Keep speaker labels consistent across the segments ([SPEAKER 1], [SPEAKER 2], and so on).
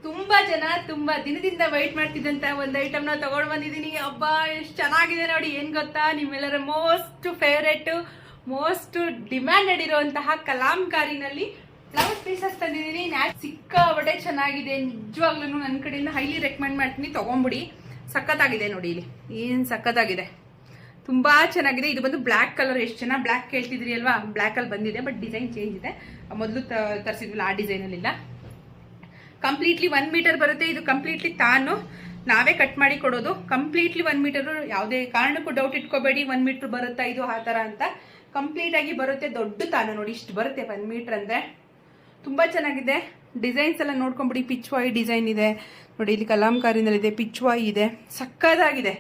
[SPEAKER 1] ತುಂಬಾ ಜನ ತುಂಬಾ ದಿನದಿಂದ ವೈಟ್ ಮಾಡ್ತಿದ್ದಂತ ಒಂದು ಐಟಮ್ ನ ತಗೊಂಡ್ ಬಂದಿದ್ದೀನಿ. ಹಬ್ಬ ಎಷ್ಟು ಚೆನ್ನಾಗಿದೆ ನೋಡಿ. ಏನ್ ಗೊತ್ತಾ, ನಿಮ್ಮೆಲ್ಲರ ಮೋಸ್ಟ್ ಫೇವರೇಟ್ ಮೋಸ್ಟ್ ಡಿಮ್ಯಾಂಡೆಡ್ ಇರುವಂತಹ ಕಲಾಂಕಾರಿನಲ್ಲಿ ಬ್ಲೌಸ್ ಪೀಸಸ್ ತಂದಿದ್ದೀನಿ. ಸಿಕ್ಕಾಪಟ್ಟೆ ಚೆನ್ನಾಗಿದೆ, ನಿಜವಾಗ್ಲೂ ನನ್ನ ಕಡೆಯಿಂದ ಹೈಲಿ ರೆಕಮೆಂಡ್ ಮಾಡ್ತೀನಿ, ತಗೊಂಡ್ಬಿಡಿ. ಸಖತ್ತಾಗಿದೆ ನೋಡಿ, ಇಲ್ಲಿ ಏನ್ ಸಖತ್ತಾಗಿದೆ, ತುಂಬಾ ಚೆನ್ನಾಗಿದೆ. ಇದು ಬಂದು ಬ್ಲಾಕ್ ಕಲರ್. ಎಷ್ಟು ಜನ ಬ್ಲಾಕ್ ಕೇಳ್ತಿದ್ರಿ ಅಲ್ವಾ, ಬ್ಲಾಕ್ ಅಲ್ಲಿ ಬಂದಿದೆ, ಬಟ್ ಡಿಸೈನ್ ಚೇಂಜ್ ಇದೆ. ಮೊದಲು ತರಿಸಿದ್ವಲ್ಲ ಆ ಡಿಸೈನ್ ಅಲ್ಲಿ ಇಲ್ಲ. ಕಂಪ್ಲೀಟ್ಲಿ 1 ಮೀಟರ್ ಬರುತ್ತೆ. ಇದು ಕಂಪ್ಲೀಟ್ಲಿ ನಾವೇ ಕಟ್ ಮಾಡಿ ಕೊಡೋದು. Completely 1 metre. ಯಾವುದೇ ಕಾರಣಕ್ಕೂ ಡೌಟ್ ಇಟ್ಕೋಬೇಡಿ 1 ಮೀಟರ್ ಬರುತ್ತಾ ಇದು ಆ ತರ ಅಂತ. ಕಂಪ್ಲೀಟ್ ಆಗಿ ಬರುತ್ತೆ. ದೊಡ್ಡ ತಾನು ನೋಡಿ, ಇಷ್ಟು ಬರುತ್ತೆ 1 ಮೀಟರ್ ಅಂದ್ರೆ. ತುಂಬಾ ಚೆನ್ನಾಗಿದೆ. ಡಿಸೈನ್ಸ್ ಎಲ್ಲ ನೋಡ್ಕೊಂಬಿಡಿ. ಪಿಚ್ವಾಯಿ ಡಿಸೈನ್ ಇದೆ ನೋಡಿ, ಇಲ್ಲಿ ಕಲಾಂಕಾರಿನಲ್ಲಿದೆ, ಪಿಚ್ವಾಯಿ ಇದೆ, ಸಕ್ಕತ್ತಾಗಿದೆ.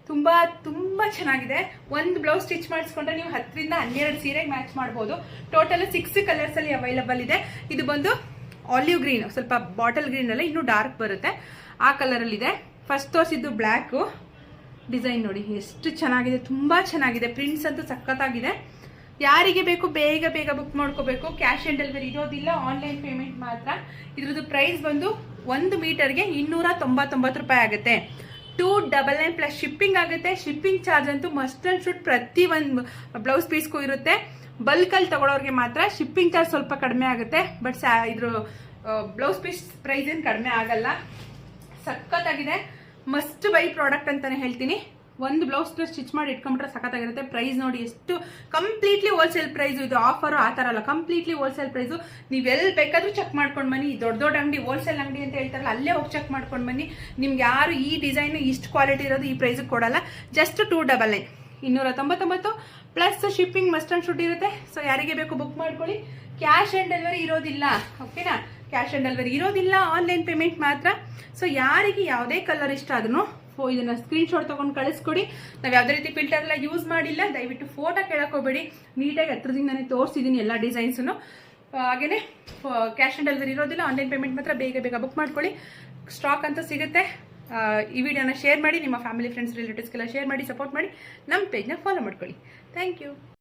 [SPEAKER 1] ತುಂಬಾ ತುಂಬಾ ಚೆನ್ನಾಗಿದೆ. ಒಂದು ಬ್ಲೌಸ್ ಸ್ಟಿಚ್ ಮಾಡಿಸ್ಕೊಂಡ್ರೆ ನೀವು 10 ರಿಂದ 12 ಸೀರೆಗೆ ಮ್ಯಾಚ್ ಮಾಡ್ಬೋದು. ಟೋಟಲ್ 6 ಕಲರ್ಸ್ ಅಲ್ಲಿ ಅವೈಲಬಲ್ ಇದೆ. ಇದು ಬಂದು ಆಲಿವ್ ಗ್ರೀನ್, ಸ್ವಲ್ಪ ಬಾಟಲ್ ಗ್ರೀನ್ ಅಲ್ಲ, ಇನ್ನೂ ಡಾರ್ಕ್ ಬರುತ್ತೆ, ಆ ಕಲರ್ ಅಲ್ಲಿ ಇದೆ. ಫಸ್ಟ್ ತೋರಿಸಿದ್ದು ಬ್ಲ್ಯಾಕ್ ಡಿಸೈನ್ ನೋಡಿ, ಎಷ್ಟು ಚೆನ್ನಾಗಿದೆ, ತುಂಬಾ ಚೆನ್ನಾಗಿದೆ. ಪ್ರಿಂಟ್ಸ್ ಅಂತೂ ಸಖತ್ತಾಗಿದೆ. ಯಾರಿಗೆ ಬೇಕು ಬೇಗ ಬೇಗ ಬುಕ್ ಮಾಡ್ಕೋಬೇಕು. ಕ್ಯಾಶ್ ಆನ್ ಡೆಲಿವರಿ ಇರೋದಿಲ್ಲ, ಆನ್ಲೈನ್ ಪೇಮೆಂಟ್ ಮಾತ್ರ. ಇದ್ರದ್ದು ಪ್ರೈಸ್ ಬಂದು 1 ಮೀಟರ್ಗೆ 299 ರೂಪಾಯಿ ಆಗುತ್ತೆ. 299 ಪ್ಲಸ್ ಶಿಪ್ಪಿಂಗ್ ಆಗುತ್ತೆ. ಶಿಪ್ಪಿಂಗ್ ಚಾರ್ಜ್ ಅಂತೂ ಮಸ್ಟ್ ಅಂಡ್ ಶುಡ್ ಪ್ರತಿ ಒಂದು ಬ್ಲೌಸ್ ಪೀಸ್ಗೂ ಇರುತ್ತೆ. ಬಲ್ಕಲ್ಲಿ ತಗೊಳ್ಳೋರಿಗೆ ಮಾತ್ರ ಶಿಪ್ಪಿಂಗ್ ಚಾರ್ಜ್ ಸ್ವಲ್ಪ ಕಡಿಮೆ ಆಗುತ್ತೆ, ಬಟ್ ಇದ್ರ ಬ್ಲೌಸ್ ಪೀಸ್ ಪ್ರೈಸ್ ಏನು ಕಡಿಮೆ ಆಗಲ್ಲ. ಸಖತ್ತಾಗಿದೆ, ಮಸ್ಟ್ ಬೈ ಪ್ರಾಡಕ್ಟ್ ಅಂತಾನೆ ಹೇಳ್ತೀನಿ. ಒಂದು ಬ್ಲೌಸ್ ಸ್ಟಿಚ್ ಮಾಡಿ ಇಟ್ಕೊಂಡ್ರೆ ಸಖತ್ತಾಗಿರುತ್ತೆ. ಪ್ರೈಸ್ ನೋಡಿ, ಎಷ್ಟು ಕಂಪ್ಲೀಟ್ಲಿ ಹೋಲ್ಸೇಲ್ ಪ್ರೈಸು. ಇದು ಆಫರು ಆ ಥರ ಅಲ್ಲ, ಕಂಪ್ಲೀಟ್ಲಿ ಹೋಲ್ಸೇಲ್ ಪ್ರೈಸು. ನೀವೆಲ್ಲಿ ಬೇಕಾದ್ರೂ ಚೆಕ್ ಮಾಡ್ಕೊಂಡು ಬನ್ನಿ. ದೊಡ್ಡ ದೊಡ್ಡ ಅಂಗಡಿ, ಹೋಲ್ಸೇಲ್ ಅಂಗಡಿ ಅಂತ ಹೇಳ್ತಾರಲ್ಲ, ಅಲ್ಲೇ ಹೋಗಿ ಚೆಕ್ ಮಾಡ್ಕೊಂಡು ಬನ್ನಿ. ನಿಮ್ಗೆ ಯಾರು ಈ ಡಿಸೈನ್ ಇಷ್ಟು ಕ್ವಾಲಿಟಿ ಇರೋದು ಈ ಪ್ರೈಸಿಗೆ ಕೊಡಲ್ಲ. Just 299 299 plus shipping must and should ಇರುತ್ತೆ. ಸೊ ಯಾರಿಗೆ ಬೇಕು ಬುಕ್ ಮಾಡ್ಕೊಳ್ಳಿ. ಕ್ಯಾಶ್ ಆನ್ ಡೆಲಿವರಿ ಇರೋದಿಲ್ಲ, ಓಕೆನಾ? ಕ್ಯಾಶ್ ಆನ್ ಡೆಲಿವರಿ ಇರೋದಿಲ್ಲ, ಆನ್ಲೈನ್ ಪೇಮೆಂಟ್ ಮಾತ್ರ. ಸೊ ಯಾರಿಗೆ ಯಾವುದೇ ಕಲರ್ ಇಷ್ಟ ಆದ್ರೂ ಇದನ್ನ ಸ್ಕ್ರೀನ್ ಶಾಟ್ ತಗೊಂಡು ಕಳಿಸ್ಕೊಡಿ. ನಾವು ಯಾವುದೇ ರೀತಿ ಫಿಲ್ಟರ್ ಎಲ್ಲ ಯೂಸ್ ಮಾಡಿಲ್ಲ. ದಯವಿಟ್ಟು ಫೋಟೋ ಕೇಳಕೋಬೇಡಿ. ನೀಟಾಗಿ ಹತ್ರದಿಂದಾನೆ ತೋರಿಸಿದ್ದೀನಿ ಎಲ್ಲ ಡಿಸೈನ್ಸನ್ನು. ಹಾಗೇನೆ ಕ್ಯಾಶ್ ಆನ್ ಡೆಲಿವರಿ ಇರೋದಿಲ್ಲ, ಆನ್ಲೈನ್ ಪೇಮೆಂಟ್ ಮಾತ್ರ. ಬೇಗ ಬೇಗ ಬುಕ್ ಮಾಡ್ಕೊಳ್ಳಿ. ಸ್ಟಾಕ್ ಅಂತೂ ಸಿಗುತ್ತೆ. ಈ ವಿಡಿಯೋನ ಶೇರ್ ಮಾಡಿ, ನಿಮ್ಮ ಫ್ಯಾಮಿಲಿ ಫ್ರೆಂಡ್ಸ್ ರಿಲೇಟಿವ್ಸ್ಗೆಲ್ಲ ಶೇರ್ ಮಾಡಿ, ಸಪೋರ್ಟ್ ಮಾಡಿ. ನಮ್ಮ ಪೇಜ್ನ ಫಾಲೋ ಮಾಡ್ಕೊಳ್ಳಿ. Thank you.